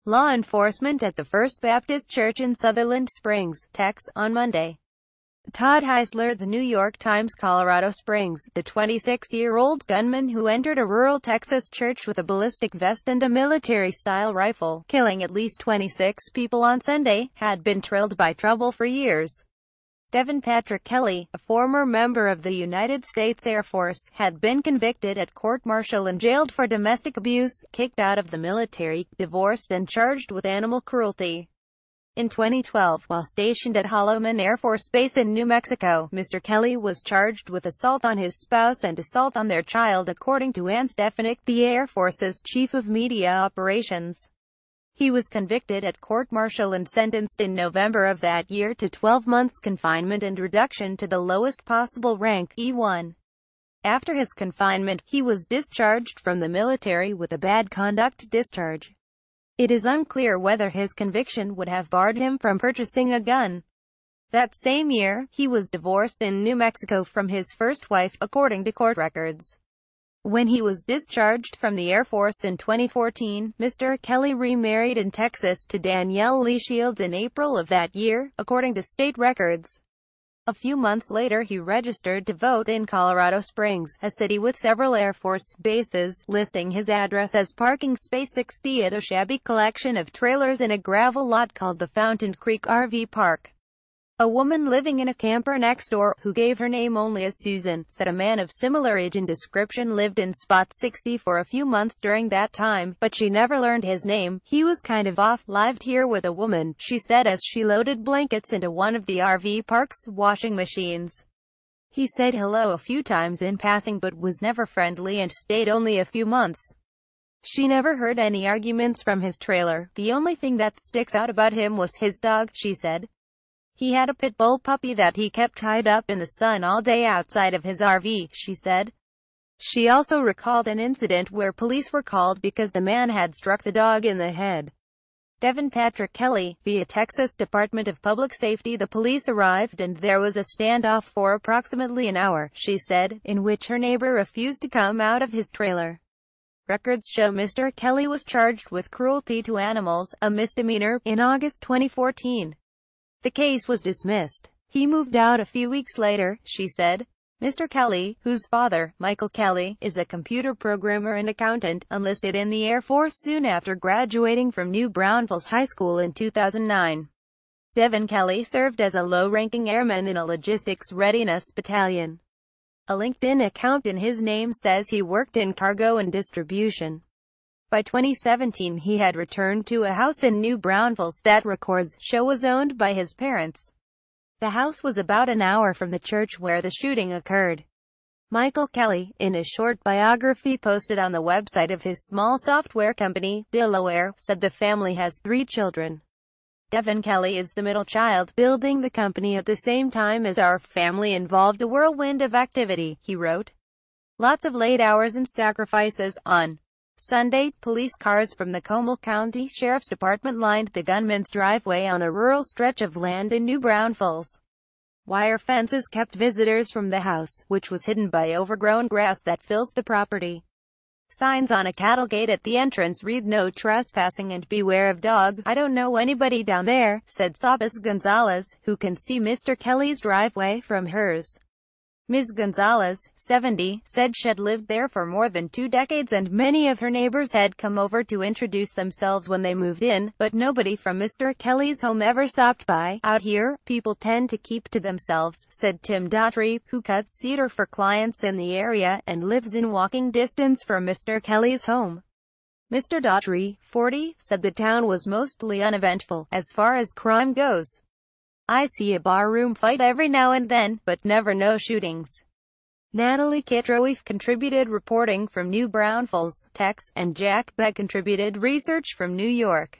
Law enforcement at the First Baptist Church in Sutherland Springs, Tex, on Monday. Todd Heisler, The New York Times. Colorado Springs, the 26-year-old gunman who entered a rural Texas church with a ballistic vest and a military-style rifle, killing at least 26 people on Sunday, had been trailed by trouble for years. Devin Patrick Kelly, a former member of the United States Air Force, had been convicted at court-martial and jailed for domestic abuse, kicked out of the military, divorced and charged with animal cruelty. In 2012, while stationed at Holloman Air Force Base in New Mexico, Mr. Kelly was charged with assault on his spouse and assault on their child, according to Ann Stefanik, the Air Force's chief of media operations. He was convicted at court-martial and sentenced in November of that year to 12 months confinement and reduction to the lowest possible rank, E1. After his confinement, he was discharged from the military with a bad conduct discharge. It is unclear whether his conviction would have barred him from purchasing a gun. That same year, he was divorced in New Mexico from his first wife, according to court records. When he was discharged from the Air Force in 2014, Mr. Kelly remarried in Texas to Danielle Lee Shields in April of that year, according to state records. A few months later he registered to vote in Colorado Springs, a city with several Air Force bases, listing his address as parking space 60 at a shabby collection of trailers in a gravel lot called the Fountain Creek RV Park. A woman living in a camper next door, who gave her name only as Susan, said a man of similar age and description lived in spot 60 for a few months during that time, but she never learned his name. He was kind of off. Lived here with a woman, she said as she loaded blankets into one of the RV park's washing machines. He said hello a few times in passing but was never friendly and stayed only a few months. She never heard any arguments from his trailer. The only thing that sticks out about him was his dog, she said. He had a pit bull puppy that he kept tied up in the sun all day outside of his RV, she said. She also recalled an incident where police were called because the man had struck the dog in the head. Devin Patrick Kelly, via Texas Department of Public Safety. The police arrived and there was a standoff for approximately an hour, she said, in which her neighbor refused to come out of his trailer. Records show Mr. Kelly was charged with cruelty to animals, a misdemeanor, in August 2014. The case was dismissed. He moved out a few weeks later, she said. Mr. Kelly, whose father, Michael Kelly, is a computer programmer and accountant, enlisted in the Air Force soon after graduating from New Braunfels High School in 2009. Devin Kelly served as a low-ranking airman in a logistics readiness battalion. A LinkedIn account in his name says he worked in cargo and distribution. By 2017 he had returned to a house in New Braunfels that records show was owned by his parents. The house was about an hour from the church where the shooting occurred. Michael Kelly, in a short biography posted on the website of his small software company, Delaware, said the family has 3 children. Devin Kelly is the middle child. Building the company at the same time as our family involved a whirlwind of activity, he wrote. Lots of late hours and sacrifices. On Sunday, police cars from the Comal County Sheriff's Department lined the gunman's driveway on a rural stretch of land in New Braunfels. Wire fences kept visitors from the house, which was hidden by overgrown grass that fills the property. Signs on a cattle gate at the entrance read "No trespassing" and "Beware of dog." I don't know anybody down there, said Sabas Gonzalez, who can see Mr. Kelly's driveway from hers. Ms. Gonzalez, 70, said she'd lived there for more than 2 decades and many of her neighbors had come over to introduce themselves when they moved in, but nobody from Mr. Kelly's home ever stopped by. Out here, people tend to keep to themselves, said Tim Daughtry, who cuts cedar for clients in the area, and lives in walking distance from Mr. Kelly's home. Mr. Daughtry, 40, said the town was mostly uneventful, as far as crime goes. I see a barroom fight every now and then, but never no shootings. Natalie Kitroeff contributed reporting from New Braunfels, Tex, and Jack Beck contributed research from New York.